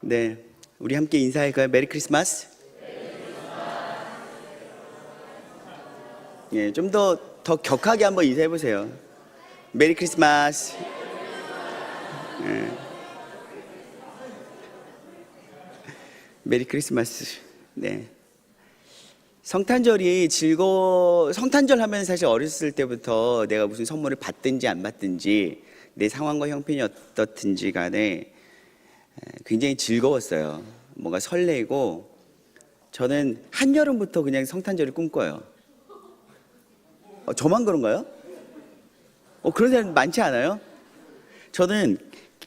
네, 우리 함께 인사할까요? 메리 크리스마스. 예, 좀 더 격하게 한번 인사해 보세요. 메리 크리스마스. 예. 메리 크리스마스. 네. 성탄절이 성탄절 하면 사실 어렸을 때부터 내가 무슨 선물을 받든지 안 받든지 내 상황과 형편이 어떻든지 간에 굉장히 즐거웠어요. 뭔가 설레고, 저는 한여름부터 그냥 성탄절을 꿈꿔요. 저만 그런가요? 그런 사람 많지 않아요? 저는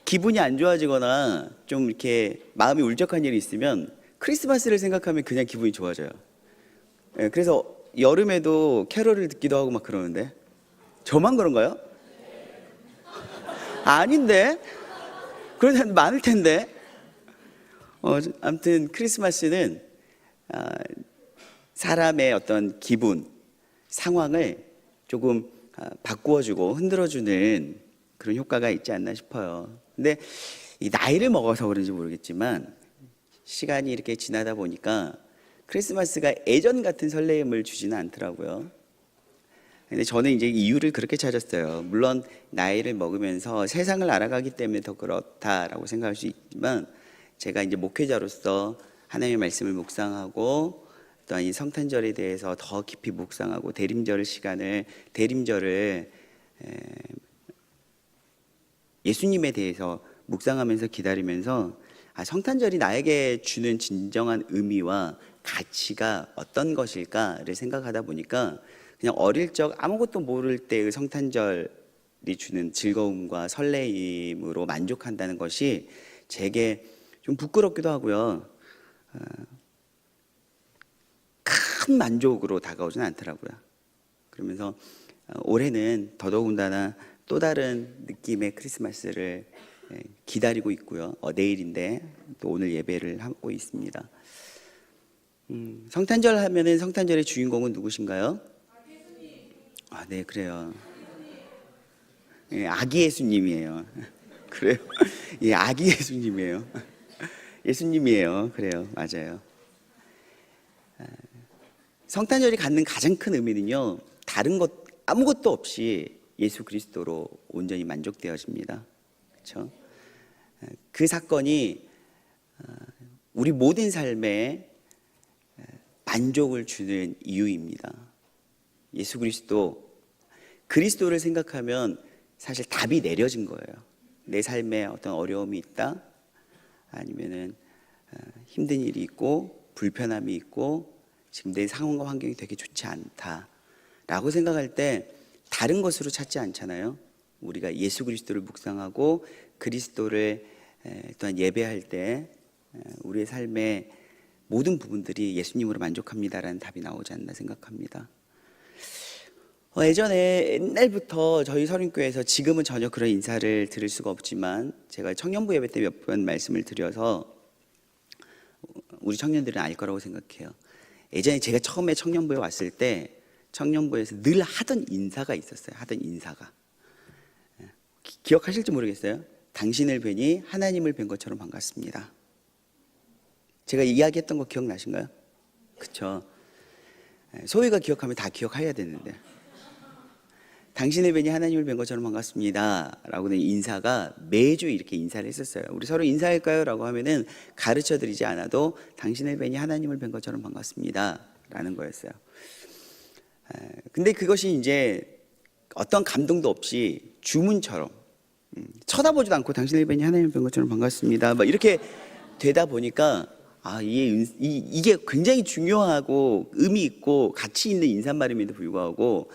기분이 안 좋아지거나 좀 이렇게 마음이 울적한 일이 있으면 크리스마스를 생각하면 그냥 기분이 좋아져요. 그래서 여름에도 캐롤을 듣기도 하고 막 그러는데, 저만 그런가요? 아닌데? 그런 사람 많을 텐데. 아무튼 크리스마스는 사람의 어떤 기분, 상황을 조금 바꾸어주고 흔들어주는 그런 효과가 있지 않나 싶어요. 근데 이 나이를 먹어서 그런지 모르겠지만 시간이 이렇게 지나다 보니까 크리스마스가 예전 같은 설레임을 주지는 않더라고요. 근데 저는 이제 이유를 그렇게 찾았어요. 물론 나이를 먹으면서 세상을 알아가기 때문에 더 그렇다라고 생각할 수 있지만, 제가 이제 목회자로서 하나님의 말씀을 묵상하고 또한 이 성탄절에 대해서 더 깊이 묵상하고 대림절을 예수님에 대해서 묵상하면서 기다리면서 성탄절이 나에게 주는 진정한 의미와 가치가 어떤 것일까를 생각하다 보니까 그냥 어릴 적 아무것도 모를 때의 성탄절이 주는 즐거움과 설레임으로 만족한다는 것이 제게 좀 부끄럽기도 하고요. 큰 만족으로 다가오진 않더라고요. 그러면서 올해는 더더군다나 또 다른 느낌의 크리스마스를 기다리고 있고요. 내일인데 또 오늘 예배를 하고 있습니다. 성탄절 하면은 성탄절의 주인공은 누구신가요? 네, 그래요. 예, 아기 예수님이에요. 그래요? 예, 아기 예수님이에요. 예수님이에요. 그래요. 맞아요. 성탄절이 갖는 가장 큰 의미는요, 다른 것 아무것도 없이 예수 그리스도로 온전히 만족되어집니다. 그렇죠? 그 사건이 우리 모든 삶에 만족을 주는 이유입니다. 예수 그리스도를 생각하면 사실 답이 내려진 거예요. 내 삶에 어떤 어려움이 있다, 아니면은 힘든 일이 있고 불편함이 있고 지금 내 상황과 환경이 되게 좋지 않다라고 생각할 때 다른 것으로 찾지 않잖아요. 우리가 예수 그리스도를 묵상하고 그리스도를 또한 예배할 때 우리의 삶의 모든 부분들이 예수님으로 만족합니다라는 답이 나오지 않나 생각합니다. 예전에 옛날부터 저희 서린교회에서, 지금은 전혀 그런 인사를 들을 수가 없지만 제가 청년부 예배 때 몇 번 말씀을 드려서 우리 청년들은 알 거라고 생각해요. 예전에 제가 처음에 청년부에 왔을 때 청년부에서 늘 하던 인사가 있었어요. 하던 인사가 기억하실지 모르겠어요. 당신을 뵈니 하나님을 뵌 것처럼 반갑습니다. 제가 이야기했던 거 기억나신가요? 그쵸? 소희가 기억하면 다 기억해야 되는데, 당신을 뵈니 하나님을 뵌 것처럼 반갑습니다 라고 는 인사가 매주 이렇게 인사를 했었어요. 우리 서로 인사할까요? 라고 하면은 가르쳐 드리지 않아도 당신을 뵈니 하나님을 뵌 것처럼 반갑습니다 라는 거였어요. 근데 그것이 이제 어떤 감동도 없이 주문처럼 쳐다보지도 않고 당신을 뵈니 하나님을 뵌 것처럼 반갑습니다 막 이렇게 되다 보니까 이게 굉장히 중요하고 의미 있고 가치 있는 인사말임에도 불구하고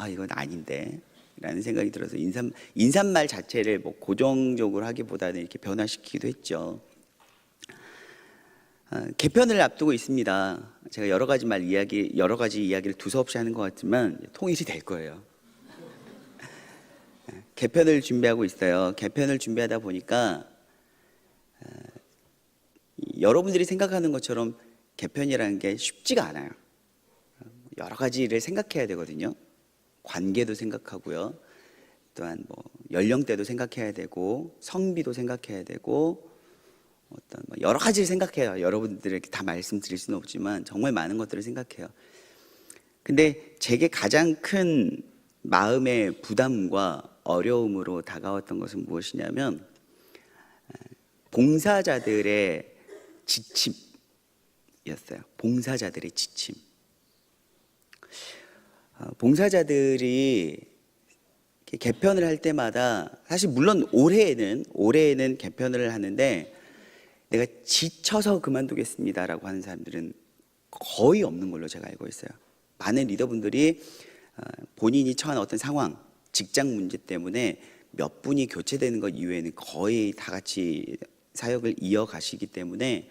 이건 아닌데 라는 생각이 들어서 인사말 자체를 뭐 고정적으로 하기보다는 이렇게 변화시키기도 했죠. 개편을 앞두고 있습니다. 제가 여러 가지 이야기를 두서없이 하는 것 같지만 통일이 될 거예요. 개편을 준비하고 있어요. 개편을 준비하다 보니까 여러분들이 생각하는 것처럼 개편이라는 게 쉽지가 않아요. 여러 가지를 생각해야 되거든요. 관계도 생각하고요. 또한 뭐 연령대도 생각해야 되고 성비도 생각해야 되고 어떤 여러 가지를 생각해요. 여러분들에게 다 말씀드릴 수는 없지만 정말 많은 것들을 생각해요. 근데 제게 가장 큰 마음의 부담과 어려움으로 다가왔던 것은 무엇이냐면 봉사자들의 지침이었어요. 봉사자들의 지침. 봉사자들이 개편을 할 때마다 사실 물론 올해에는 개편을 하는데 내가 지쳐서 그만두겠습니다라고 하는 사람들은 거의 없는 걸로 제가 알고 있어요. 많은 리더분들이 본인이 처한 어떤 상황, 직장 문제 때문에 몇 분이 교체되는 것 이외에는 거의 다 같이 사역을 이어가시기 때문에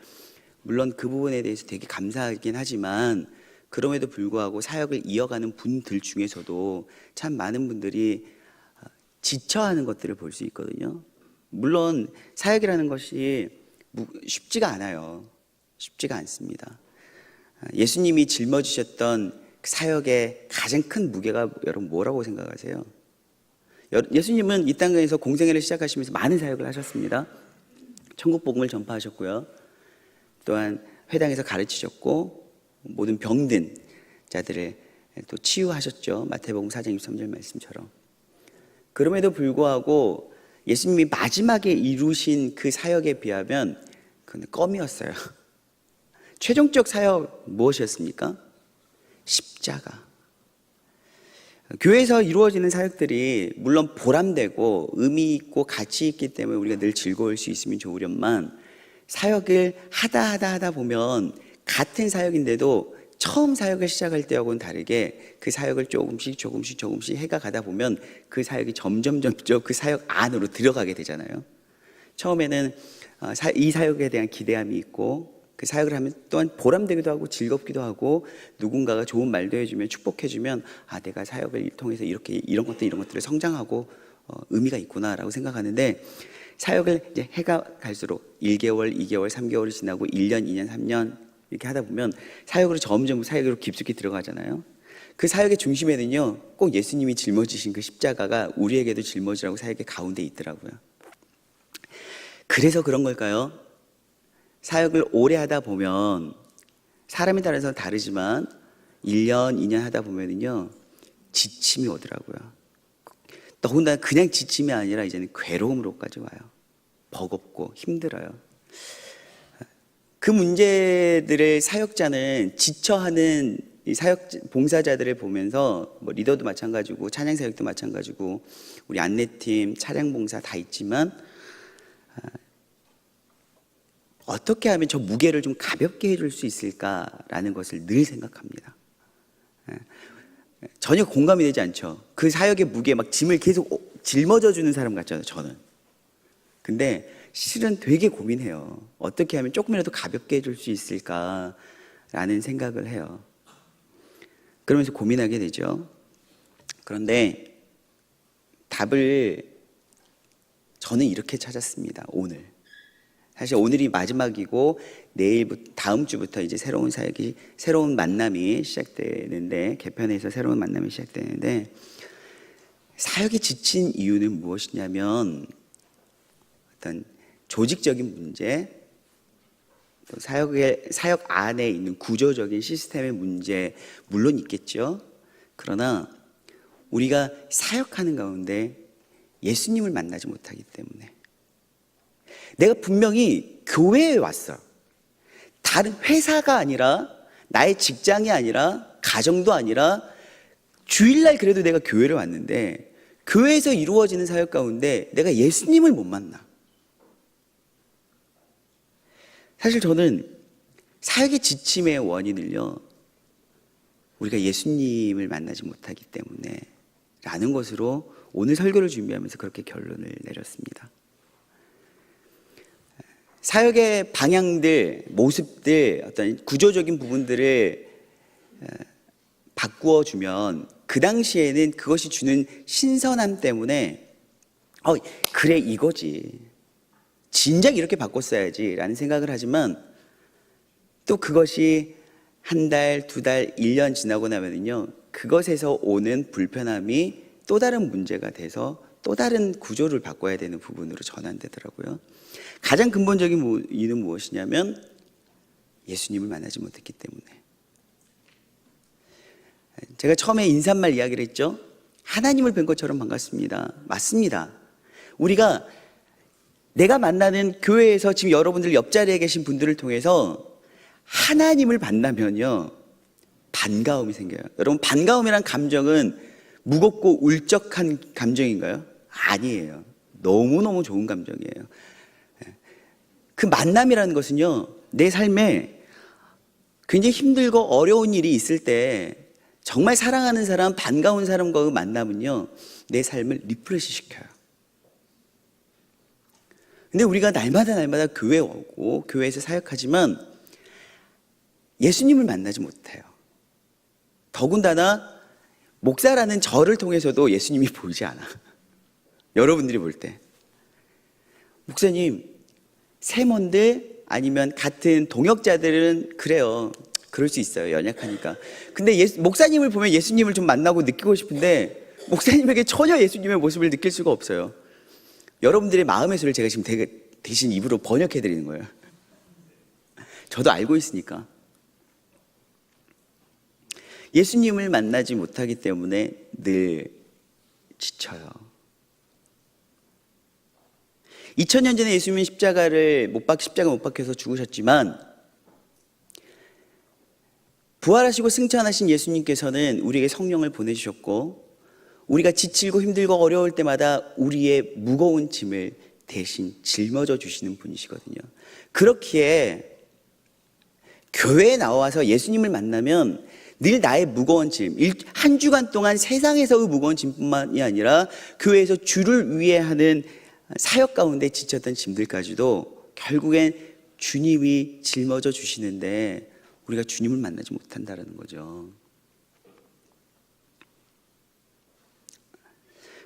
물론 그 부분에 대해서 되게 감사하긴 하지만 그럼에도 불구하고 사역을 이어가는 분들 중에서도 참 많은 분들이 지쳐하는 것들을 볼 수 있거든요. 물론 사역이라는 것이 쉽지가 않아요. 쉽지가 않습니다. 예수님이 짊어지셨던 사역의 가장 큰 무게가 여러분 뭐라고 생각하세요? 예수님은 이 땅에서 공생애를 시작하시면서 많은 사역을 하셨습니다. 천국 복음을 전파하셨고요. 또한 회당에서 가르치셨고 모든 병든 자들을 또 치유하셨죠. 마태복음 4장 23절 말씀처럼. 그럼에도 불구하고 예수님이 마지막에 이루신 그 사역에 비하면 그건 껌이었어요. 최종적 사역 무엇이었습니까? 십자가. 교회에서 이루어지는 사역들이 물론 보람되고 의미 있고 가치 있기 때문에 우리가 늘 즐거울 수 있으면 좋으련만 사역을 하다 보면 같은 사역인데도 처음 사역을 시작할 때하고는 다르게 그 사역을 조금씩 해가 가다 보면 그 사역이 점점 그 사역 안으로 들어가게 되잖아요. 처음에는 이 사역에 대한 기대함이 있고 그 사역을 하면 또한 보람되기도 하고 즐겁기도 하고 누군가가 좋은 말도 해주면 축복해주면 내가 사역을 통해서 이런 것들을 성장하고 의미가 있구나라고 생각하는데 사역을 이제 해가 갈수록 1개월, 2개월, 3개월이 지나고 1년, 2년, 3년 이렇게 하다 보면 점점 사역으로 깊숙이 들어가잖아요. 그 사역의 중심에는요 꼭 예수님이 짊어지신 그 십자가가 우리에게도 짊어지라고 사역의 가운데 있더라고요. 그래서 그런 걸까요? 사역을 오래 하다 보면 사람에 따라서 다르지만 1년, 2년 하다 보면은요 지침이 오더라고요. 더군다나 그냥 지침이 아니라 이제는 괴로움으로까지 와요. 버겁고 힘들어요. 그 문제들을 사역자는 지쳐하는 이 사역 봉사자들을 보면서 리더도 마찬가지고 찬양 사역도 마찬가지고 우리 안내팀, 차량 봉사 다 있지만 어떻게 하면 저 무게를 좀 가볍게 해줄 수 있을까라는 것을 늘 생각합니다. 전혀 공감이 되지 않죠. 그 사역의 무게 막 짐을 계속 짊어져 주는 사람 같잖아요, 저는. 근데 실은 되게 고민해요. 어떻게 하면 조금이라도 가볍게 해줄 수 있을까라는 생각을 해요. 그러면서 고민하게 되죠. 그런데 답을 저는 이렇게 찾았습니다. 오늘. 사실 오늘이 마지막이고 다음 주부터 이제 새로운 만남이 시작되는데 개편에서 새로운 만남이 시작되는데 사역에 지친 이유는 무엇이냐면 어떤 조직적인 문제, 또 사역 안에 있는 구조적인 시스템의 문제 물론 있겠죠. 그러나 우리가 사역하는 가운데 예수님을 만나지 못하기 때문에 내가 분명히 교회에 왔어. 다른 회사가 아니라 나의 직장이 아니라 가정도 아니라 주일날 그래도 내가 교회를 왔는데 교회에서 이루어지는 사역 가운데 내가 예수님을 못 만나. 사실 저는 사역의 지침의 원인을요 우리가 예수님을 만나지 못하기 때문에 라는 것으로 오늘 설교를 준비하면서 그렇게 결론을 내렸습니다. 사역의 방향들, 모습들, 어떤 구조적인 부분들을 바꾸어 주면 그 당시에는 그것이 주는 신선함 때문에 그래 이거지. 진작 이렇게 바꿨어야지 라는 생각을 하지만 또 그것이 한 달, 두 달, 1년 지나고 나면은요 그것에서 오는 불편함이 또 다른 문제가 돼서 또 다른 구조를 바꿔야 되는 부분으로 전환되더라고요. 가장 근본적인 이유는 무엇이냐면 예수님을 만나지 못했기 때문에. 제가 처음에 인사말 이야기를 했죠. 하나님을 뵌 것처럼 반갑습니다. 맞습니다. 우리가 내가 만나는 교회에서 지금 여러분들 옆자리에 계신 분들을 통해서 하나님을 만나면요, 반가움이 생겨요. 여러분, 반가움이란 감정은 무겁고 울적한 감정인가요? 아니에요. 너무너무 좋은 감정이에요. 그 만남이라는 것은요, 내 삶에 굉장히 힘들고 어려운 일이 있을 때 정말 사랑하는 사람, 반가운 사람과의 만남은요, 내 삶을 리프레시 시켜요. 근데 우리가 날마다 교회에 오고 교회에서 사역하지만 예수님을 만나지 못해요. 더군다나 목사라는 저를 통해서도 예수님이 보이지 않아. 여러분들이 볼 때. 목사님, 세몬들 아니면 같은 동역자들은 그래요. 그럴 수 있어요. 연약하니까. 근데 목사님을 보면 예수님을 좀 만나고 느끼고 싶은데 목사님에게 전혀 예수님의 모습을 느낄 수가 없어요. 여러분들의 마음의 소리를 제가 지금 대신 입으로 번역해 드리는 거예요. 저도 알고 있으니까. 예수님을 만나지 못하기 때문에 늘 지쳐요. 2000년 전에 예수님은 십자가를 못 박혀서 죽으셨지만 부활하시고 승천하신 예수님께서는 우리에게 성령을 보내주셨고 우리가 지치고 힘들고 어려울 때마다 우리의 무거운 짐을 대신 짊어져 주시는 분이시거든요. 그렇기에 교회에 나와서 예수님을 만나면 늘 나의 무거운 짐, 한 주간 동안 세상에서의 무거운 짐뿐만이 아니라 교회에서 주를 위해 하는 사역 가운데 지쳤던 짐들까지도 결국엔 주님이 짊어져 주시는데 우리가 주님을 만나지 못한다는 거죠.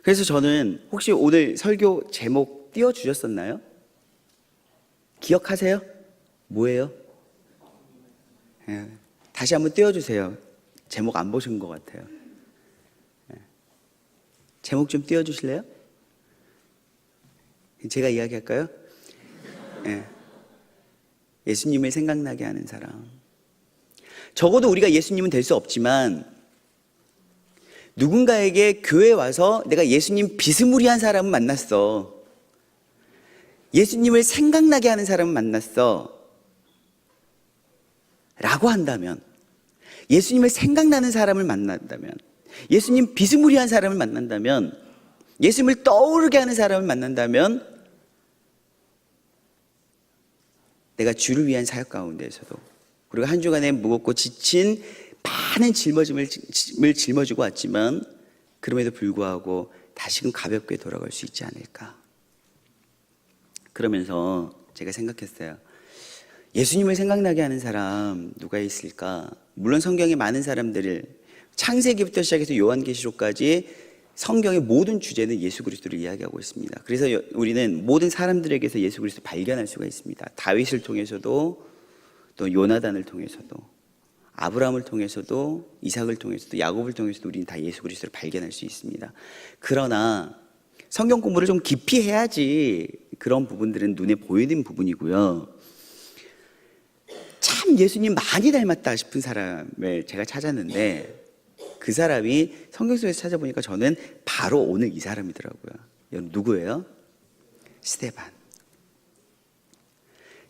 그래서 저는 혹시 오늘 설교 제목 띄워주셨었나요? 기억하세요? 뭐예요? 다시 한번 띄워주세요. 제목 안 보신 것 같아요. 제목 좀 띄워주실래요? 제가 이야기할까요? 예수님을 생각나게 하는 사람. 적어도 우리가 예수님은 될 수 없지만 누군가에게 교회에 와서 내가 예수님 비스무리한 사람을 만났어. 예수님을 생각나게 하는 사람을 만났어. 라고 한다면, 예수님을 생각나는 사람을 만난다면, 예수님 비스무리한 사람을 만난다면, 예수님을 떠오르게 하는 사람을 만난다면, 내가 주를 위한 사역 가운데에서도 우리가 한 주간에 무겁고 지친 많은 짊어짐을 짊어지고 왔지만 그럼에도 불구하고 다시금 가볍게 돌아갈 수 있지 않을까. 그러면서 제가 생각했어요. 예수님을 생각나게 하는 사람 누가 있을까? 물론 성경에 많은 사람들을 창세기부터 시작해서 요한계시록까지 성경의 모든 주제는 예수 그리스도를 이야기하고 있습니다. 그래서 우리는 모든 사람들에게서 예수 그리스도를 발견할 수가 있습니다. 다윗을 통해서도 또 요나단을 통해서도 아브라함을 통해서도 이삭을 통해서도 야곱을 통해서도 우리는 다 예수 그리스도를 발견할 수 있습니다. 그러나 성경 공부를 좀 깊이 해야지 그런 부분들은 눈에 보이는 부분이고요. 참 예수님 많이 닮았다 싶은 사람을 제가 찾았는데 그 사람이 성경 속에서 찾아보니까 저는 바로 오늘 이 사람이더라고요. 여러분 누구예요? 스데반.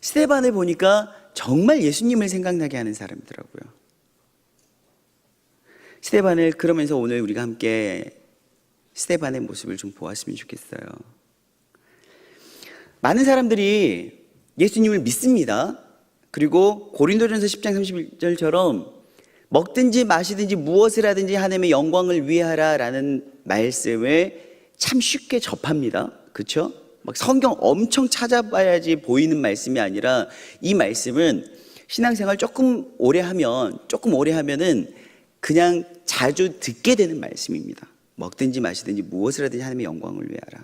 스데반을 보니까 정말 예수님을 생각나게 하는 사람이더라고요. 스데반을 그러면서 오늘 우리가 함께 스데반의 모습을 좀 보았으면 좋겠어요. 많은 사람들이 예수님을 믿습니다. 그리고 고린도전서 10장 31절처럼 먹든지 마시든지 무엇을 하든지 하나님의 영광을 위해 하라라는 말씀을 참 쉽게 접합니다. 그렇죠? 막 성경 엄청 찾아봐야지 보이는 말씀이 아니라 이 말씀은 신앙생활 조금 오래 하면은 그냥 자주 듣게 되는 말씀입니다. 먹든지 마시든지 무엇을 하든지 하나님의 영광을 위해 하라.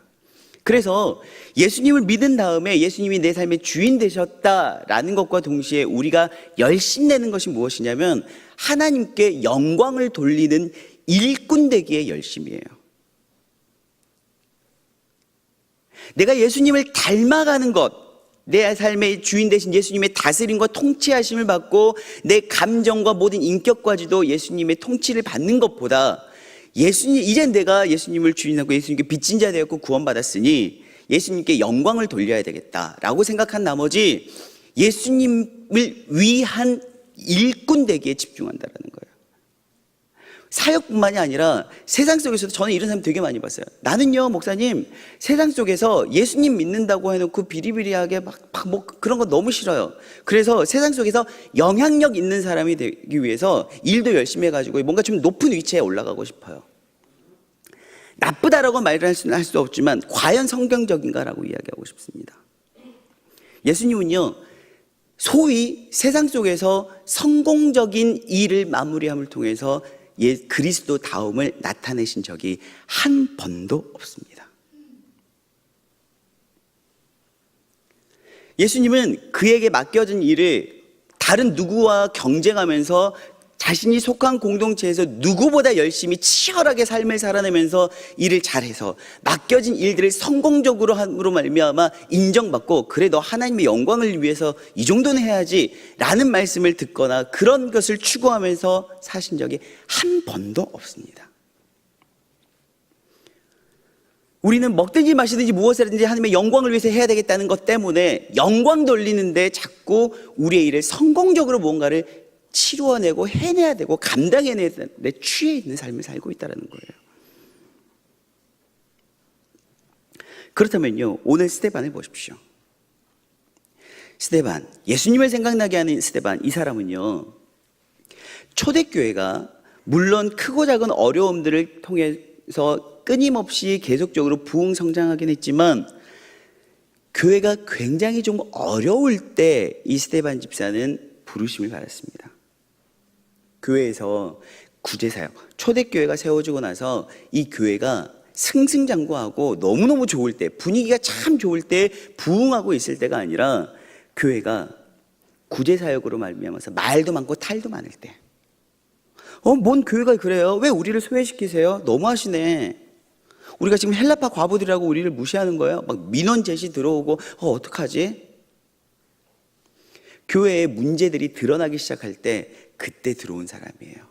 그래서 예수님을 믿은 다음에 예수님이 내 삶의 주인 되셨다라는 것과 동시에 우리가 열심내는 것이 무엇이냐면 하나님께 영광을 돌리는 일꾼 되기의 열심이에요. 내가 예수님을 닮아가는 것, 내 삶의 주인 되신 예수님의 다스림과 통치하심을 받고 내 감정과 모든 인격까지도 예수님의 통치를 받는 것보다 예수님, 이젠 내가 예수님을 주인하고 예수님께 빚진 자 되었고 구원받았으니 예수님께 영광을 돌려야 되겠다라고 생각한 나머지 예수님을 위한 일꾼 되기에 집중한다라는 거예요. 사역뿐만이 아니라 세상 속에서도 저는 이런 사람 되게 많이 봤어요. 나는요, 목사님, 세상 속에서 예수님 믿는다고 해놓고 비리비리하게 뭐 그런 거 너무 싫어요. 그래서 세상 속에서 영향력 있는 사람이 되기 위해서 일도 열심히 해가지고 뭔가 좀 높은 위치에 올라가고 싶어요. 나쁘다라고 말을 할 수 없지만 과연 성경적인가라고 이야기하고 싶습니다. 예수님은요, 소위 세상 속에서 성공적인 일을 마무리함을 통해서 그리스도 다움을 나타내신 적이 한 번도 없습니다. 예수님은 그에게 맡겨진 일을 다른 누구와 경쟁하면서 자신이 속한 공동체에서 누구보다 열심히 치열하게 삶을 살아내면서 일을 잘해서 맡겨진 일들을 성공적으로 함으로 말미암아 인정받고 그래 너 하나님의 영광을 위해서 이 정도는 해야지 라는 말씀을 듣거나 그런 것을 추구하면서 사신 적이 한 번도 없습니다. 우리는 먹든지 마시든지 무엇이라든지 하나님의 영광을 위해서 해야 되겠다는 것 때문에 영광 돌리는데 자꾸 우리의 일을 성공적으로 뭔가를 치루어내고 해내야 되고 감당해내야 되는데 취해 있는 삶을 살고 있다는 거예요. 그렇다면요, 오늘 스데반을 보십시오. 스데반, 예수님을 생각나게 하는 스데반, 이 사람은요, 초대교회가 물론 크고 작은 어려움들을 통해서 끊임없이 계속적으로 부흥성장하긴 했지만 교회가 굉장히 좀 어려울 때 이 스데반 집사는 부르심을 받았습니다. 교회에서 구제사역, 초대교회가 세워지고 나서 이 교회가 승승장구하고 너무너무 좋을 때, 분위기가 참 좋을 때 부흥하고 있을 때가 아니라 교회가 구제사역으로 말미암아서 말도 많고 탈도 많을 때, 뭔 교회가 그래요? 왜 우리를 소외시키세요? 너무하시네. 우리가 지금 헬라파 과부들이라고 우리를 무시하는 거예요? 막 민원 제시 들어오고 어떡하지? 교회에 문제들이 드러나기 시작할 때 그때 들어온 사람이에요.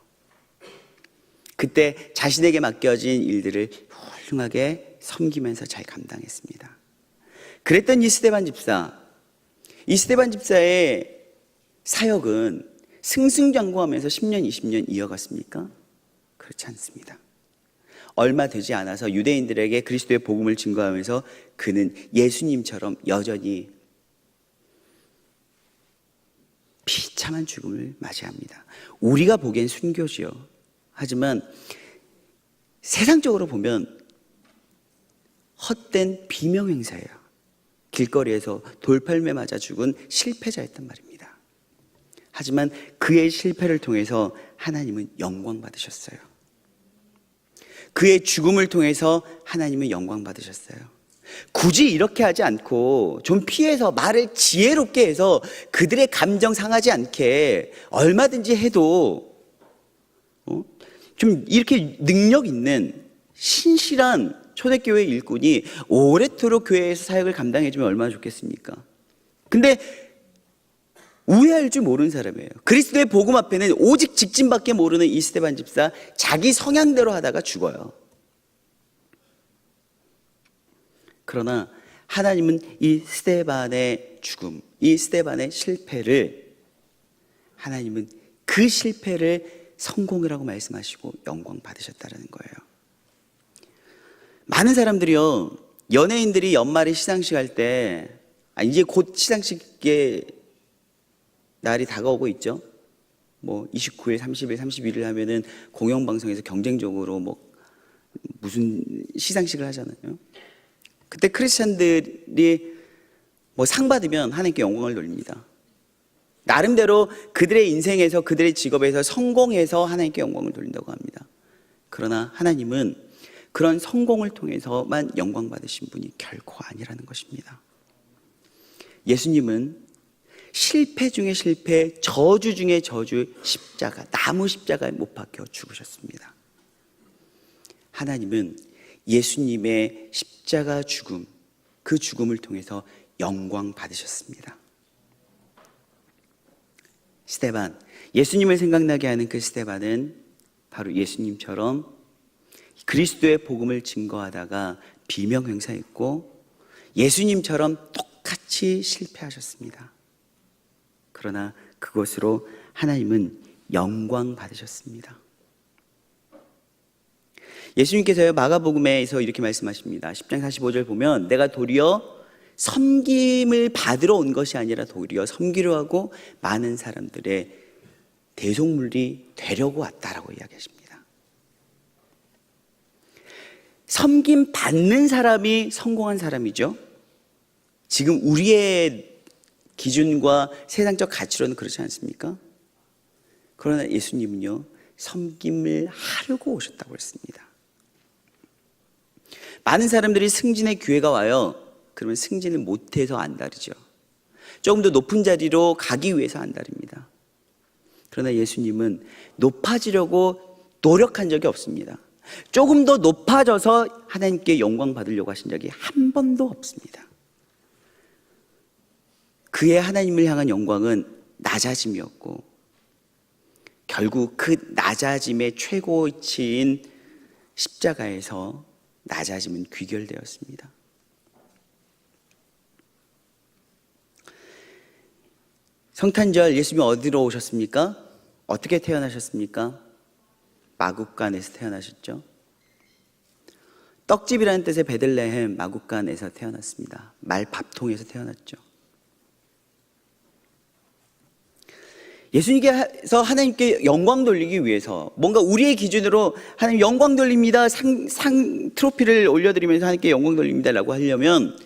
그때 자신에게 맡겨진 일들을 훌륭하게 섬기면서 잘 감당했습니다. 그랬던 이 스데반 집사의 사역은 승승장구하면서 10년, 20년 이어갔습니까? 그렇지 않습니다. 얼마 되지 않아서 유대인들에게 그리스도의 복음을 증거하면서 그는 예수님처럼 여전히 비참한 죽음을 맞이합니다. 우리가 보기엔 순교지요. 하지만 세상적으로 보면 헛된 비명행사예요. 길거리에서 돌팔매 맞아 죽은 실패자였단 말입니다. 하지만 그의 실패를 통해서 하나님은 영광 받으셨어요. 그의 죽음을 통해서 하나님은 영광 받으셨어요. 굳이 이렇게 하지 않고 좀 피해서 말을 지혜롭게 해서 그들의 감정 상하지 않게 얼마든지 해도 좀 이렇게 능력 있는 신실한 초대교회 일꾼이 오래도록 교회에서 사역을 감당해주면 얼마나 좋겠습니까? 근데 우회할 줄 모르는 사람이에요. 그리스도의 복음 앞에는 오직 직진밖에 모르는 이 스데반 집사, 자기 성향대로 하다가 죽어요. 그러나 하나님은 이 스데반의 죽음, 이 스데반의 실패를, 하나님은 그 실패를 성공이라고 말씀하시고 영광 받으셨다는 거예요. 많은 사람들이요, 연예인들이 연말에 시상식 할 때, 이제 곧 시상식의 날이 다가오고 있죠. 뭐 29일, 30일, 31일 하면은 공영방송에서 경쟁적으로 뭐 무슨 시상식을 하잖아요. 그때 크리스찬들이 뭐 상 받으면 하나님께 영광을 돌립니다. 나름대로 그들의 인생에서, 그들의 직업에서 성공해서 하나님께 영광을 돌린다고 합니다. 그러나 하나님은 그런 성공을 통해서만 영광 받으신 분이 결코 아니라는 것입니다. 예수님은 실패 중에 실패, 저주 중에 저주, 십자가, 나무 십자가에 못 박혀 죽으셨습니다. 하나님은 예수님의 십자가 죽음, 그 죽음을 통해서 영광 받으셨습니다. 스데반, 예수님을 생각나게 하는 그 스데반은 바로 예수님처럼 그리스도의 복음을 증거하다가 비명행사했고 예수님처럼 똑같이 실패하셨습니다. 그러나 그것으로 하나님은 영광 받으셨습니다. 예수님께서요, 마가복음에서 이렇게 말씀하십니다. 10장 45절 보면 내가 도리어 섬김을 받으러 온 것이 아니라 도리어 섬기려 하고 많은 사람들의 대속물이 되려고 왔다라고 이야기하십니다. 섬김 받는 사람이 성공한 사람이죠. 지금 우리의 기준과 세상적 가치로는 그렇지 않습니까? 그러나 예수님은요, 섬김을 하려고 오셨다고 했습니다. 많은 사람들이 승진의 기회가 와요. 그러면 승진을 못해서 안달이죠. 조금 더 높은 자리로 가기 위해서 안달입니다. 그러나 예수님은 높아지려고 노력한 적이 없습니다. 조금 더 높아져서 하나님께 영광 받으려고 하신 적이 한 번도 없습니다. 그의 하나님을 향한 영광은 낮아짐이었고 결국 그 낮아짐의 최고치인 십자가에서 낮아짐은 귀결되었습니다. 성탄절 예수님이 어디로 오셨습니까? 어떻게 태어나셨습니까? 마국간에서 태어나셨죠. 떡집이라는 뜻의 베들레헴 마국간에서 태어났습니다. 말밥통에서 태어났죠. 예수님께서 하나님께 영광 돌리기 위해서 뭔가 우리의 기준으로 하나님 영광 돌립니다, 상 트로피를 올려드리면서 하나님께 영광 돌립니다 라고 하려면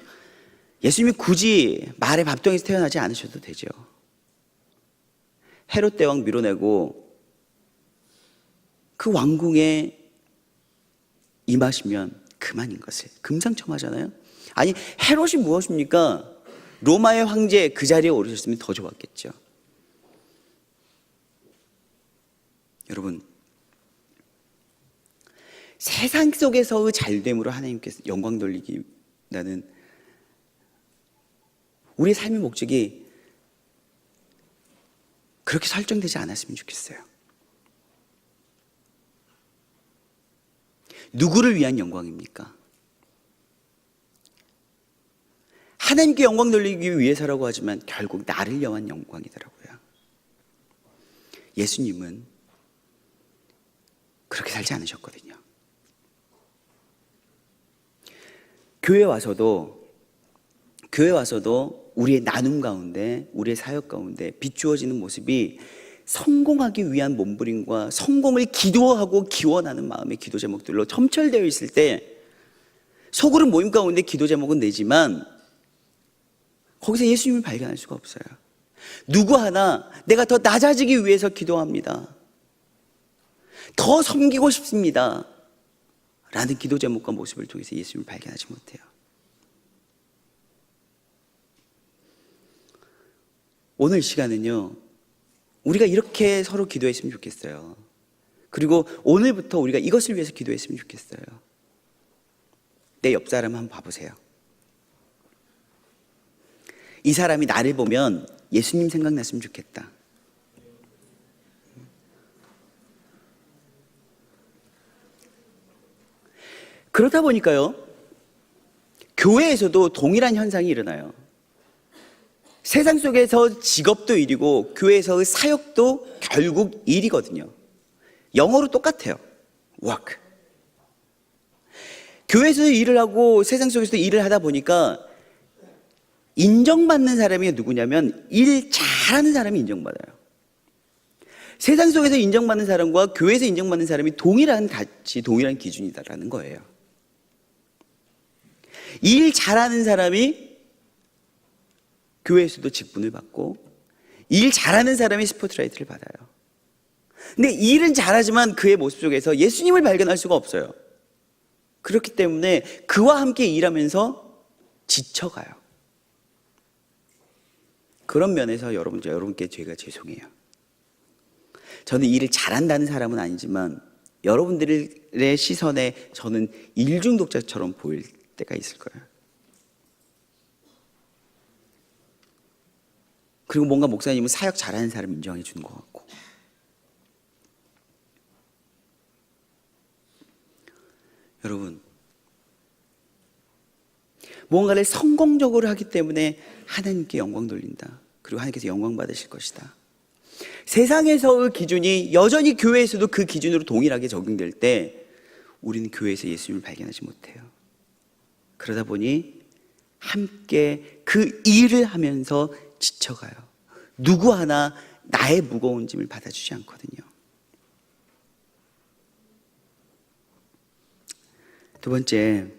예수님이 굳이 말의 밥통에서 태어나지 않으셔도 되죠. 헤롯 대왕 밀어내고 그 왕궁에 임하시면 그만인 것을 금상첨화잖아요. 아니 헤롯이 무엇입니까? 로마의 황제 그 자리에 오르셨으면 더 좋았겠죠. 여러분, 세상 속에서의 잘됨으로 하나님께서 영광 돌리기보다는 우리의 삶의 목적이 그렇게 설정되지 않았으면 좋겠어요. 누구를 위한 영광입니까? 하나님께 영광 돌리기 위해서라고 하지만 결국 나를 위한 영광이더라고요. 예수님은 그렇게 살지 않으셨거든요. 교회 와서도 우리의 나눔 가운데, 우리의 사역 가운데 비추어지는 모습이 성공하기 위한 몸부림과 성공을 기도하고 기원하는 마음의 기도 제목들로 점철되어 있을 때 속으로 모임 가운데 기도 제목은 내지만 거기서 예수님을 발견할 수가 없어요. 누구 하나 내가 더 낮아지기 위해서 기도합니다, 더 섬기고 싶습니다 라는 기도 제목과 모습을 통해서 예수님을 발견하지 못해요. 오늘 시간은요, 우리가 이렇게 서로 기도했으면 좋겠어요. 그리고 오늘부터 우리가 이것을 위해서 기도했으면 좋겠어요. 내 옆 사람 한번 봐보세요. 이 사람이 나를 보면 예수님 생각났으면 좋겠다. 그러다 보니까요, 교회에서도 동일한 현상이 일어나요. 세상 속에서 직업도 일이고 교회에서의 사역도 결국 일이거든요. 영어로 똑같아요. work. 교회에서 일을 하고 세상 속에서도 일을 하다 보니까 인정받는 사람이 누구냐면 일 잘하는 사람이 인정받아요. 세상 속에서 인정받는 사람과 교회에서 인정받는 사람이 동일한 가치, 동일한 기준이다라는 거예요. 일 잘하는 사람이 교회에서도 직분을 받고 일 잘하는 사람이 스포트라이트를 받아요. 근데 일은 잘하지만 그의 모습 속에서 예수님을 발견할 수가 없어요. 그렇기 때문에 그와 함께 일하면서 지쳐가요. 그런 면에서 여러분께 제가 죄송해요. 저는 일을 잘한다는 사람은 아니지만 여러분들의 시선에 저는 일중독자처럼 보일 때가 있을 거예요. 그리고 뭔가 목사님은 사역 잘하는 사람 인정해 주는 것 같고. 여러분, 무언가를 성공적으로 하기 때문에 하나님께 영광 돌린다. 그리고 하나님께서 영광 받으실 것이다. 세상에서의 기준이 여전히 교회에서도 그 기준으로 동일하게 적용될 때 우리는 교회에서 예수님을 발견하지 못해요. 그러다 보니 함께 그 일을 하면서 지쳐가요. 누구 하나 나의 무거운 짐을 받아주지 않거든요. 두 번째,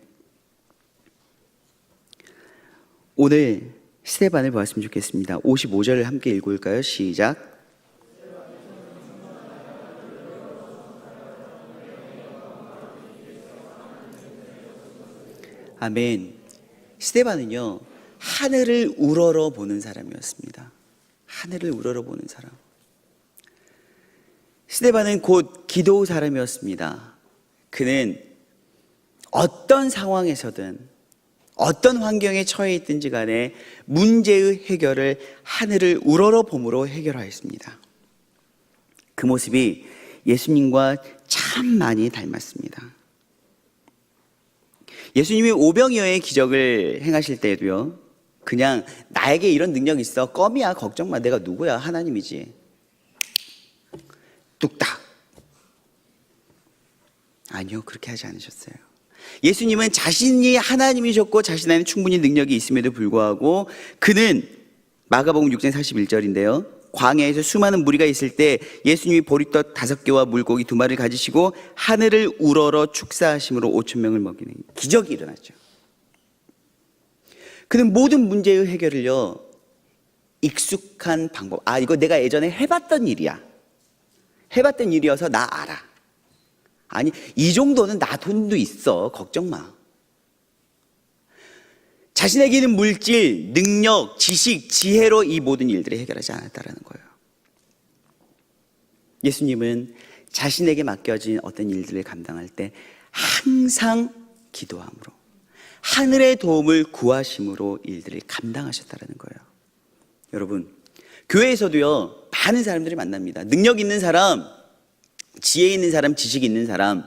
오늘 스데반을 보았으면 좋겠습니다. 55절을 함께 읽을까요? 시작. 아멘. 스데반은요, 하늘을 우러러 보는 사람이었습니다. 하늘을 우러러 보는 사람. 스데반은 곧 기도 사람이었습니다. 그는 어떤 상황에서든 어떤 환경에 처해 있든지 간에 문제의 해결을 하늘을 우러러 봄으로 해결하였습니다. 그 모습이 예수님과 참 많이 닮았습니다. 예수님이 오병이어의 기적을 행하실 때에도요, 그냥 나에게 이런 능력이 있어, 껌이야, 걱정 마, 내가 누구야, 하나님이지, 뚝딱. 아니요, 그렇게 하지 않으셨어요. 예수님은 자신이 하나님이셨고 자신 안에 충분히 능력이 있음에도 불구하고 그는 마가복음 6장 41절인데요, 광야에서 수많은 무리가 있을 때 예수님이 보리떡 5개와 물고기 2마리를 가지시고 하늘을 우러러 축사하심으로 5,000명을 먹이는 기적이 일어났죠. 그는 모든 문제의 해결을요, 익숙한 방법, 이거 내가 예전에 해봤던 일이야, 해봤던 일이어서 나 알아, 아니 이 정도는 나 돈도 있어, 걱정 마. 자신에게 있는 물질, 능력, 지식, 지혜로 이 모든 일들을 해결하지 않았다는 거예요. 예수님은 자신에게 맡겨진 어떤 일들을 감당할 때 항상 기도함으로, 하늘의 도움을 구하심으로 일들을 감당하셨다는 거예요. 여러분, 교회에서도요, 많은 사람들이 만납니다. 능력 있는 사람, 지혜 있는 사람, 지식 있는 사람,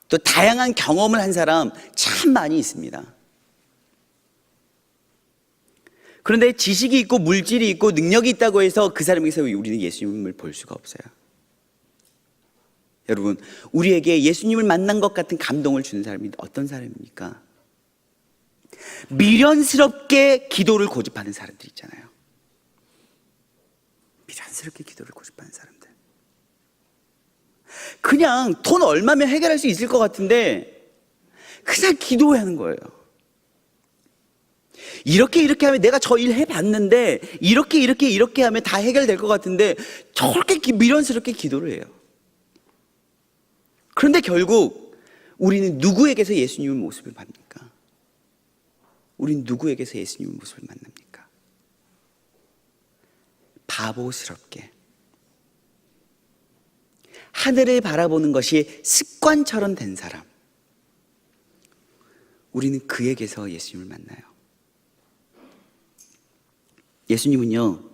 또 다양한 경험을 한 사람 참 많이 있습니다. 그런데 지식이 있고 물질이 있고 능력이 있다고 해서 그 사람에게서 우리는 예수님을 볼 수가 없어요. 여러분, 우리에게 예수님을 만난 것 같은 감동을 주는 사람이 어떤 사람입니까? 미련스럽게 기도를 고집하는 사람들 있잖아요. 미련스럽게 기도를 고집하는 사람들. 그냥 돈 얼마면 해결할 수 있을 것 같은데 그냥 기도하는 거예요. 이렇게 하면, 내가 저 일 해봤는데 이렇게 하면 다 해결될 것 같은데 저렇게 미련스럽게 기도를 해요. 그런데 결국 우리는 누구에게서 예수님의 모습을 봅니까? 우리는 누구에게서 예수님의 모습을 만납니까? 바보스럽게 하늘을 바라보는 것이 습관처럼 된 사람, 우리는 그에게서 예수님을 만나요. 예수님은요,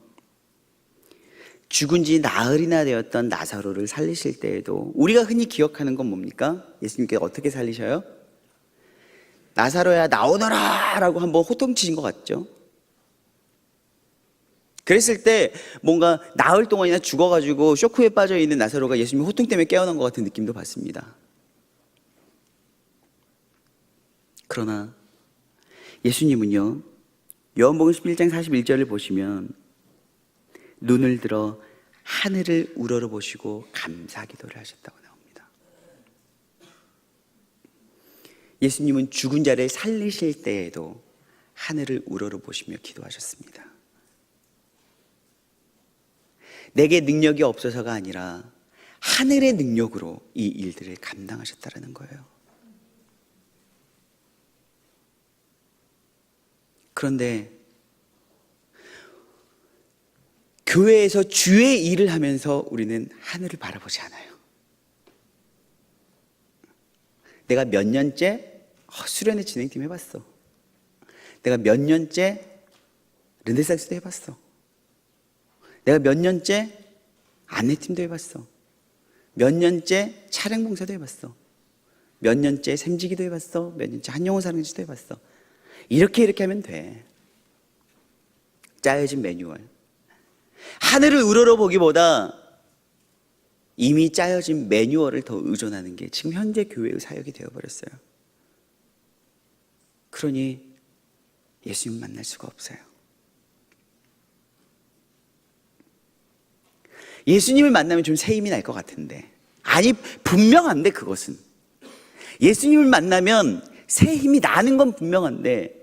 죽은 지 나흘이나 되었던 나사로를 살리실 때에도 우리가 흔히 기억하는 건 뭡니까? 예수님께서 어떻게 살리셔요? 나사로야 나오너라 라고 한번 호통치신 것 같죠? 그랬을 때 뭔가 나흘 동안이나 죽어가지고 쇼크에 빠져있는 나사로가 예수님 호통 때문에 깨어난 것 같은 느낌도 받습니다. 그러나 예수님은요, 요한복음 11장 41절을 보시면 눈을 들어 하늘을 우러러보시고 감사 기도를 하셨다고 나옵니다. 예수님은 죽은 자를 살리실 때에도 하늘을 우러러보시며 기도하셨습니다. 내게 능력이 없어서가 아니라 하늘의 능력으로 이 일들을 감당하셨다는 거예요. 그런데 교회에서 주의 일을 하면서 우리는 하늘을 바라보지 않아요. 내가 몇 년째 수련회 진행팀 해봤어. 내가 몇 년째 르네상스도 해봤어. 내가 몇 년째 안내팀도 해봤어. 몇 년째 차량 봉사도 해봤어. 몇 년째 샘지기도 해봤어. 몇 년째 한영호 사랑지도 해봤어. 이렇게 하면 돼. 짜여진 매뉴얼. 하늘을 우러러보기보다 이미 짜여진 매뉴얼을 더 의존하는 게 지금 현재 교회의 사역이 되어버렸어요. 그러니 예수님 만날 수가 없어요. 예수님을 만나면 좀 새 힘이 날 것 같은데, 아니 분명한데, 그것은 예수님을 만나면 새 힘이 나는 건 분명한데,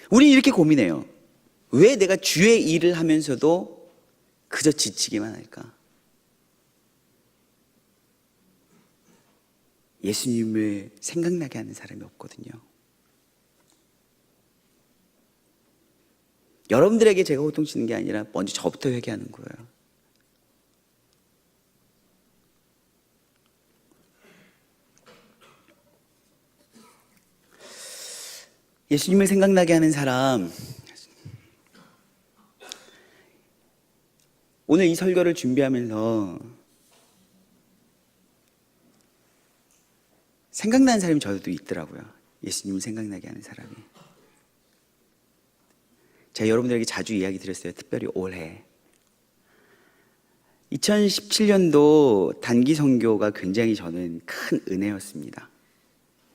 우리는 이렇게 고민해요. 왜 내가 주의 일을 하면서도 그저 지치기만 할까? 예수님을 생각나게 하는 사람이 없거든요. 여러분들에게 제가 호통치는 게 아니라 먼저 저부터 회개하는 거예요. 예수님을 생각나게 하는 사람, 오늘 이 설교를 준비하면서 생각나는 사람이 저도 있더라고요. 예수님을 생각나게 하는 사람이. 제가 여러분들에게 자주 이야기 드렸어요. 특별히 올해 2017년도 단기 선교가 굉장히 저는 큰 은혜였습니다.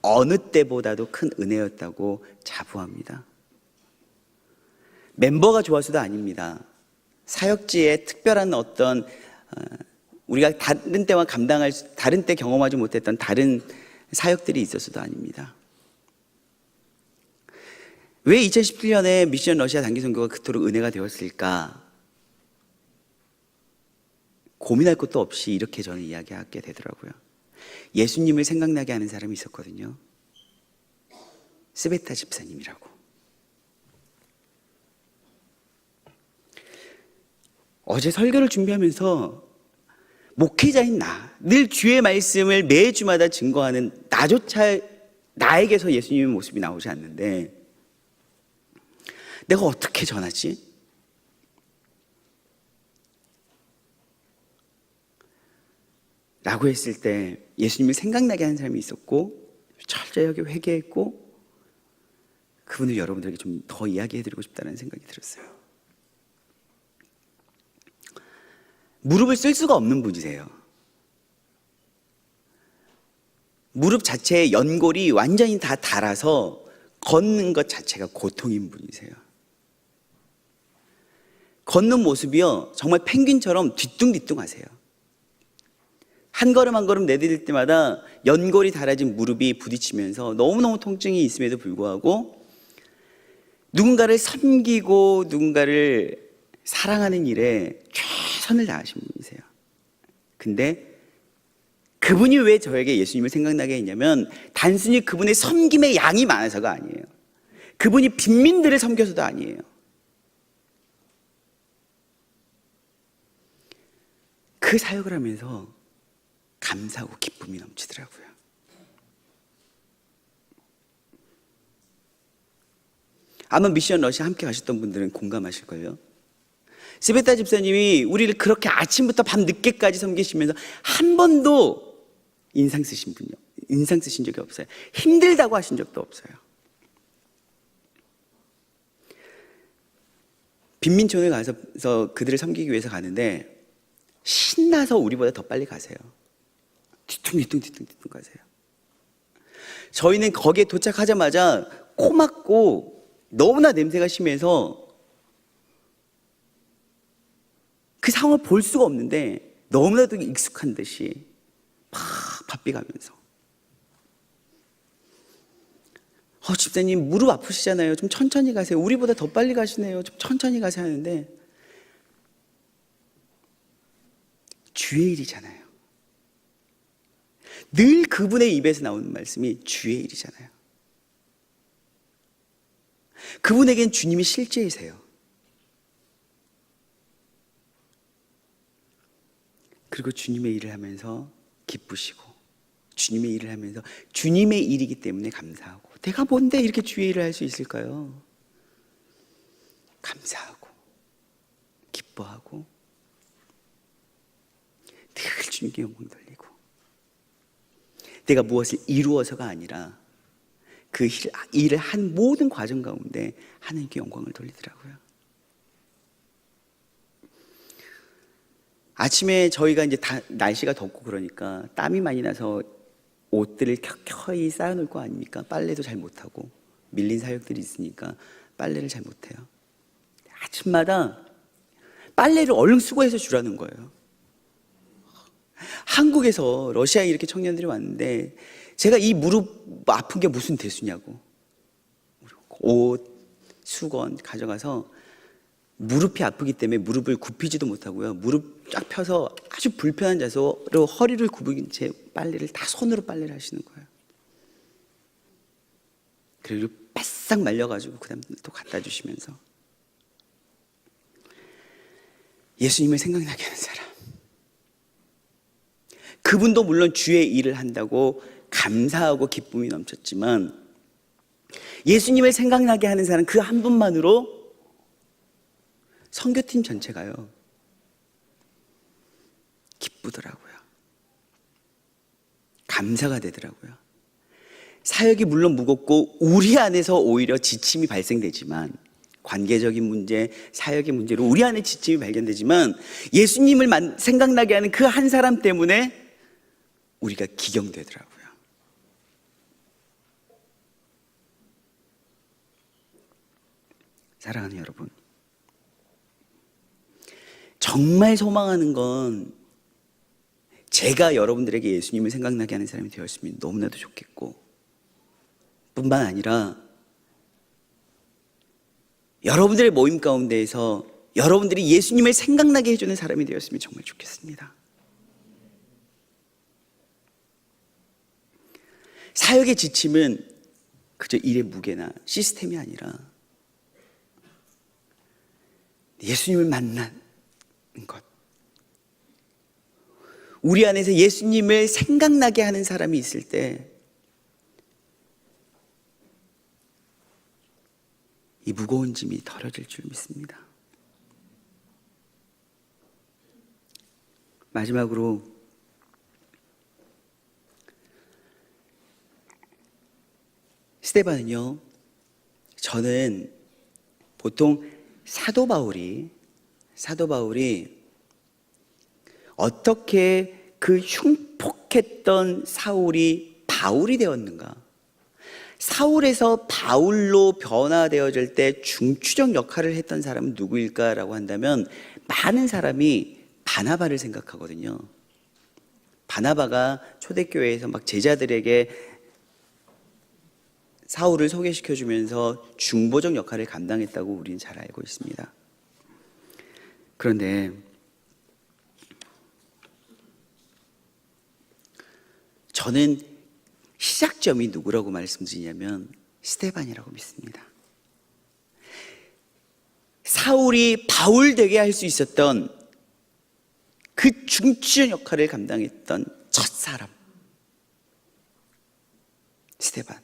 어느 때보다도 큰 은혜였다고 자부합니다. 멤버가 좋아서도 아닙니다. 사역지에 특별한 어떤 우리가 다른 때와 다른 때 경험하지 못했던 다른 사역들이 있어서도 아닙니다. 왜 2017년에 미션 러시아 단기 선교가 그토록 은혜가 되었을까? 고민할 것도 없이 이렇게 저는 이야기하게 되더라고요. 예수님을 생각나게 하는 사람이 있었거든요. 스베타 집사님이라고. 어제 설교를 준비하면서 목회자인 늘 주의 말씀을 매주마다 증거하는 나조차 나에게서 예수님의 모습이 나오지 않는데 내가 어떻게 전하지? 라고 했을 때 예수님을 생각나게 하는 사람이 있었고 철저하게 회개했고 그분을 여러분들에게 좀 더 이야기해드리고 싶다는 생각이 들었어요. 무릎을 쓸 수가 없는 분이세요. 무릎 자체의 연골이 완전히 다 닳아서 걷는 것 자체가 고통인 분이세요. 걷는 모습이요 정말 펭귄처럼 뒤뚱뒤뚱 하세요. 한 걸음 한 걸음 내디딜 때마다 연골이 닳아진 무릎이 부딪히면서 너무너무 통증이 있음에도 불구하고 누군가를 섬기고 누군가를 사랑하는 일에 최선을 다하신 분이세요. 근데 그분이 왜 저에게 예수님을 생각나게 했냐면 단순히 그분의 섬김의 양이 많아서가 아니에요. 그분이 빈민들을 섬겨서도 아니에요. 그 사역을 하면서 감사하고 기쁨이 넘치더라고요. 아마 미션 러시아 함께 가셨던 분들은 공감하실걸요. 스베타 집사님이 우리를 그렇게 아침부터 밤 늦게까지 섬기시면서 한 번도 인상 쓰신 적이 없어요. 힘들다고 하신 적도 없어요. 빈민촌에 가서 그들을 섬기기 위해서 가는데 신나서 우리보다 더 빨리 가세요. 뒤뚱 가세요. 저희는 거기에 도착하자마자 코 막고 너무나 냄새가 심해서 그 상황을 볼 수가 없는데 너무나도 익숙한 듯이 막 바삐 가면서 집사님 무릎 아프시잖아요. 좀 천천히 가세요. 우리보다 더 빨리 가시네요. 좀 천천히 가세요 하는데 주의 일이잖아요. 늘 그분의 입에서 나오는 말씀이 주의 일이잖아요. 그분에겐 주님이 실제이세요. 그리고 주님의 일을 하면서 기쁘시고 주님의 일을 하면서 주님의 일이기 때문에 감사하고, 내가 뭔데 이렇게 주의 일을 할 수 있을까요? 감사하고 기뻐하고 늘 주님께 영광 돌리고, 내가 무엇을 이루어서가 아니라 그 일을 한 모든 과정 가운데 하나님께 영광을 돌리더라고요. 아침에 저희가 이제 날씨가 덥고 그러니까 땀이 많이 나서 옷들을 켜켜이 쌓아놓을 거 아닙니까? 빨래도 잘 못하고 밀린 사역들이 있으니까 빨래를 잘 못해요. 아침마다 빨래를 얼른 수거해서 주라는 거예요. 한국에서 러시아에 이렇게 청년들이 왔는데 제가 이 무릎 아픈 게 무슨 대수냐고, 옷, 수건 가져가서 무릎이 아프기 때문에 무릎을 굽히지도 못하고요, 무릎 쫙 펴서 아주 불편한 자세로 허리를 굽은 채 빨래를 다 손으로 빨래를 하시는 거예요. 그리고 바싹 말려가지고 그 다음 또 갖다 주시면서, 예수님을 생각나게 하는 사람, 그분도 물론 주의 일을 한다고 감사하고 기쁨이 넘쳤지만 예수님을 생각나게 하는 사람 그 한 분만으로 선교팀 전체가요 기쁘더라고요. 감사가 되더라고요. 사역이 물론 무겁고 우리 안에서 오히려 지침이 발생되지만, 관계적인 문제, 사역의 문제로 우리 안에 지침이 발견되지만, 예수님을 생각나게 하는 그 한 사람 때문에 우리가 기경되더라고요. 사랑하는 여러분, 정말 소망하는 건 제가 여러분들에게 예수님을 생각나게 하는 사람이 되었으면 너무나도 좋겠고, 뿐만 아니라 여러분들의 모임 가운데에서 여러분들이 예수님을 생각나게 해주는 사람이 되었으면 정말 좋겠습니다. 사역의 지침은 그저 일의 무게나 시스템이 아니라 예수님을 만나는 것, 우리 안에서 예수님을 생각나게 하는 사람이 있을 때 이 무거운 짐이 덜어질 줄 믿습니다. 마지막으로 스데반은요, 저는 보통 사도 바울이 어떻게 그 흉폭했던 사울이 바울이 되었는가, 사울에서 바울로 변화되어질 때 중추적 역할을 했던 사람은 누구일까라고 한다면 많은 사람이 바나바를 생각하거든요. 바나바가 초대교회에서 막 제자들에게 사울을 소개시켜주면서 중보적 역할을 감당했다고 우리는 잘 알고 있습니다. 그런데 저는 시작점이 누구라고 말씀드리냐면 스데반이라고 믿습니다. 사울이 바울 되게 할 수 있었던 그 중추적 역할을 감당했던 첫 사람, 스데반.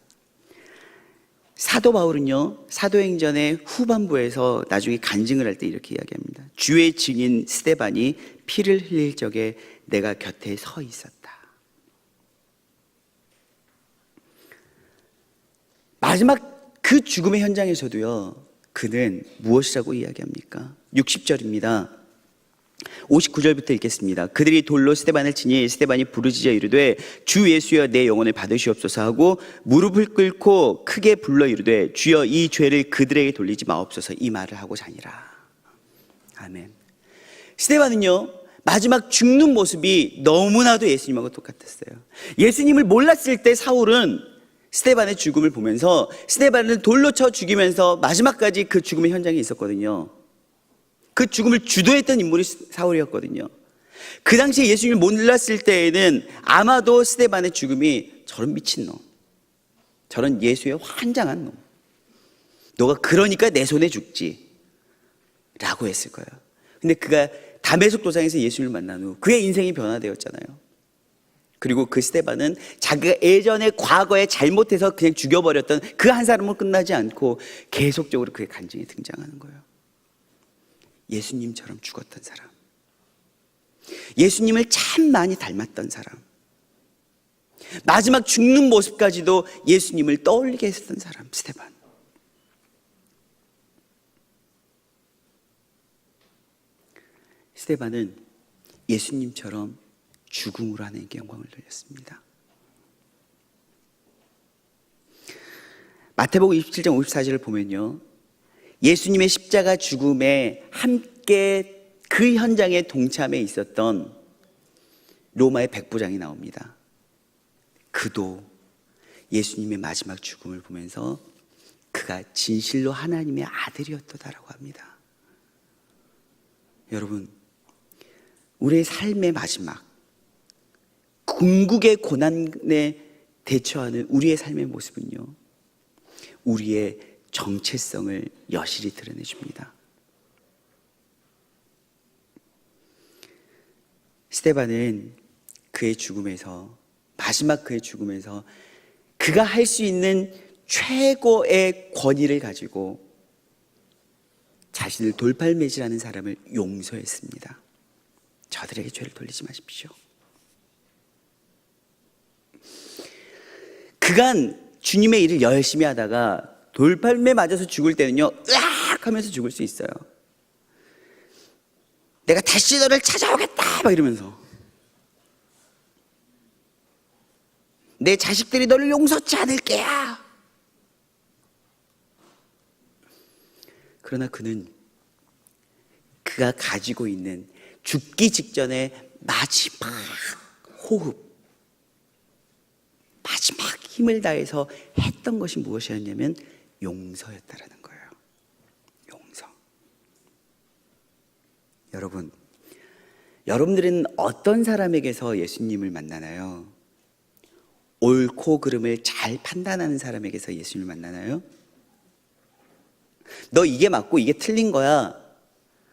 사도 바울은요, 사도행전의 후반부에서 나중에 간증을 할 때 이렇게 이야기합니다. 주의 증인 스데반이 피를 흘릴 적에 내가 곁에 서 있었다. 마지막 그 죽음의 현장에서도요, 그는 무엇이라고 이야기합니까? 60절입니다. 59절부터 읽겠습니다. 그들이 돌로 스데반을 치니 스데반이 부르짖어 이르되 주 예수여 내 영혼을 받으시옵소서 하고 무릎을 꿇고 크게 불러 이르되 주여 이 죄를 그들에게 돌리지 마옵소서, 이 말을 하고 자니라. 아멘. 스데반은요, 마지막 죽는 모습이 너무나도 예수님하고 똑같았어요. 예수님을 몰랐을 때 사울은 스데반의 죽음을 보면서 스데반을 돌로 쳐 죽이면서 마지막까지 그 죽음의 현장에 있었거든요. 그 죽음을 주도했던 인물이 사울이었거든요. 그 당시에 예수님을 몰랐을 때에는 아마도 스데반의 죽음이 저런 미친놈, 저런 예수의 환장한 놈, 너가 그러니까 내 손에 죽지 라고 했을 거예요. 근데 그가 다메섹 도상에서 예수를 만난 후 그의 인생이 변화되었잖아요. 그리고 그 스데반은 자기가 예전에 과거에 잘못해서 그냥 죽여버렸던 그 한 사람으로 끝나지 않고 계속적으로 그의 간증이 등장하는 거예요. 예수님처럼 죽었던 사람, 예수님을 참 많이 닮았던 사람, 마지막 죽는 모습까지도 예수님을 떠올리게 했었던 사람, 스데반. 스데반은 예수님처럼 죽음으로 하나님께 영광을 돌렸습니다. 마태복음 27장 54절을 보면요, 예수님의 십자가 죽음에 함께 그 현장에 동참해 있었던 로마의 백부장이 나옵니다. 그도 예수님의 마지막 죽음을 보면서 그가 진실로 하나님의 아들이었다라고 합니다. 여러분, 우리의 삶의 마지막, 궁극의 고난에 대처하는 우리의 삶의 모습은요, 우리의 정체성을 여실히 드러내줍니다. 스데반은 그의 죽음에서, 마지막 그의 죽음에서 그가 할 수 있는 최고의 권위를 가지고 자신을 돌팔매질하는 사람을 용서했습니다. 저들에게 죄를 돌리지 마십시오. 그간 주님의 일을 열심히 하다가 돌팔매 맞아서 죽을 때는요, 으악 하면서 죽을 수 있어요. 내가 다시 너를 찾아오겠다 막 이러면서, 내 자식들이 너를 용서치 않을게요. 그러나 그는 그가 가지고 있는 죽기 직전의 마지막 호흡, 마지막 힘을 다해서 했던 것이 무엇이었냐면 용서였다라는 거예요. 용서. 여러분, 여러분들은 어떤 사람에게서 예수님을 만나나요? 옳고 그름을 잘 판단하는 사람에게서 예수님을 만나나요? 너 이게 맞고 이게 틀린 거야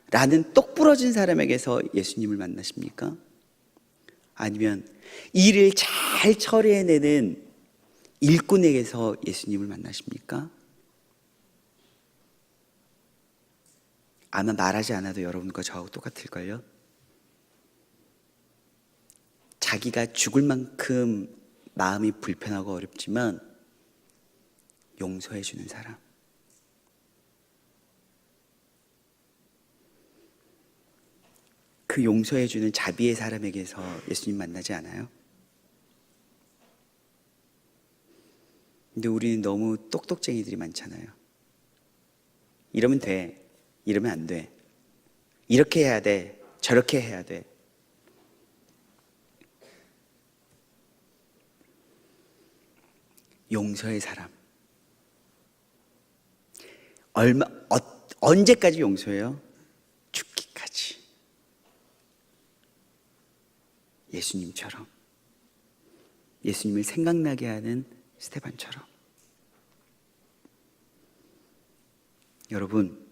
라는 똑부러진 사람에게서 예수님을 만나십니까? 아니면 일을 잘 처리해내는 일꾼에게서 예수님을 만나십니까? 아마 말하지 않아도 여러분과 저하고 똑같을걸요? 자기가 죽을 만큼 마음이 불편하고 어렵지만 용서해주는 사람, 그 용서해주는 자비의 사람에게서 예수님 만나지 않아요? 근데 우리는 너무 똑똑쟁이들이 많잖아요. 이러면 돼, 이러면 안 돼, 이렇게 해야 돼, 저렇게 해야 돼. 용서의 사람, 언제까지 용서해요? 죽기까지. 예수님처럼, 예수님을 생각나게 하는 스데반처럼. 여러분,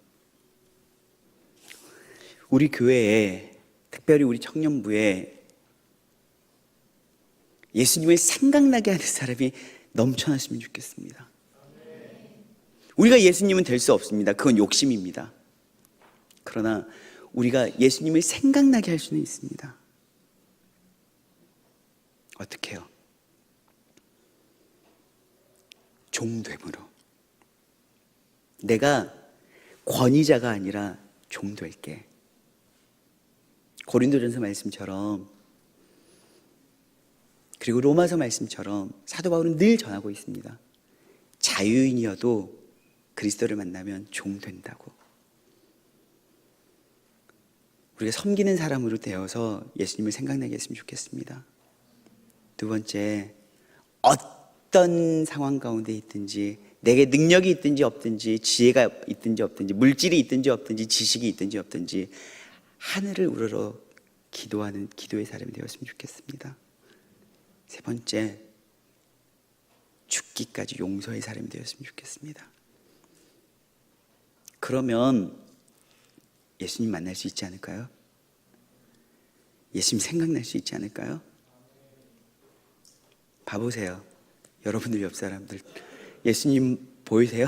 우리 교회에, 특별히 우리 청년부에 예수님을 생각나게 하는 사람이 넘쳐났으면 좋겠습니다. 우리가 예수님은 될 수 없습니다. 그건 욕심입니다. 그러나 우리가 예수님을 생각나게 할 수는 있습니다. 어떻게 해요? 종됨으로. 내가 권위자가 아니라 종 될게. 고린도전서 말씀처럼, 그리고 로마서 말씀처럼 사도 바울은 늘 전하고 있습니다. 자유인이어도 그리스도를 만나면 종 된다고. 우리가 섬기는 사람으로 되어서 예수님을 생각나게 했으면 좋겠습니다. 두 번째, 어떤 상황 가운데 있든지, 내게 능력이 있든지 없든지, 지혜가 있든지 없든지, 물질이 있든지 없든지, 지식이 있든지 없든지 하늘을 우러러 기도하는 기도의 사람이 되었으면 좋겠습니다. 세 번째, 죽기까지 용서의 사람이 되었으면 좋겠습니다. 그러면 예수님 만날 수 있지 않을까요? 예수님 생각날 수 있지 않을까요? 봐보세요. 여러분들 옆 사람들. 예수님 보이세요?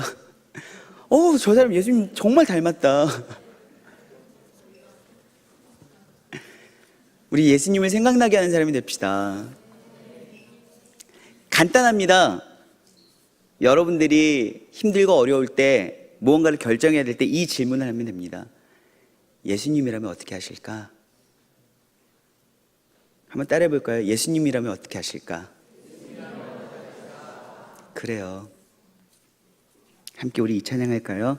저 사람 예수님 정말 닮았다. 우리 예수님을 생각나게 하는 사람이 됩시다. 간단합니다. 여러분들이 힘들고 어려울 때 무언가를 결정해야 될 때 이 질문을 하면 됩니다. 예수님이라면 어떻게 하실까? 한번 따라해 볼까요? 예수님이라면 어떻게 하실까? 그래요. 함께 우리 이 찬양할까요?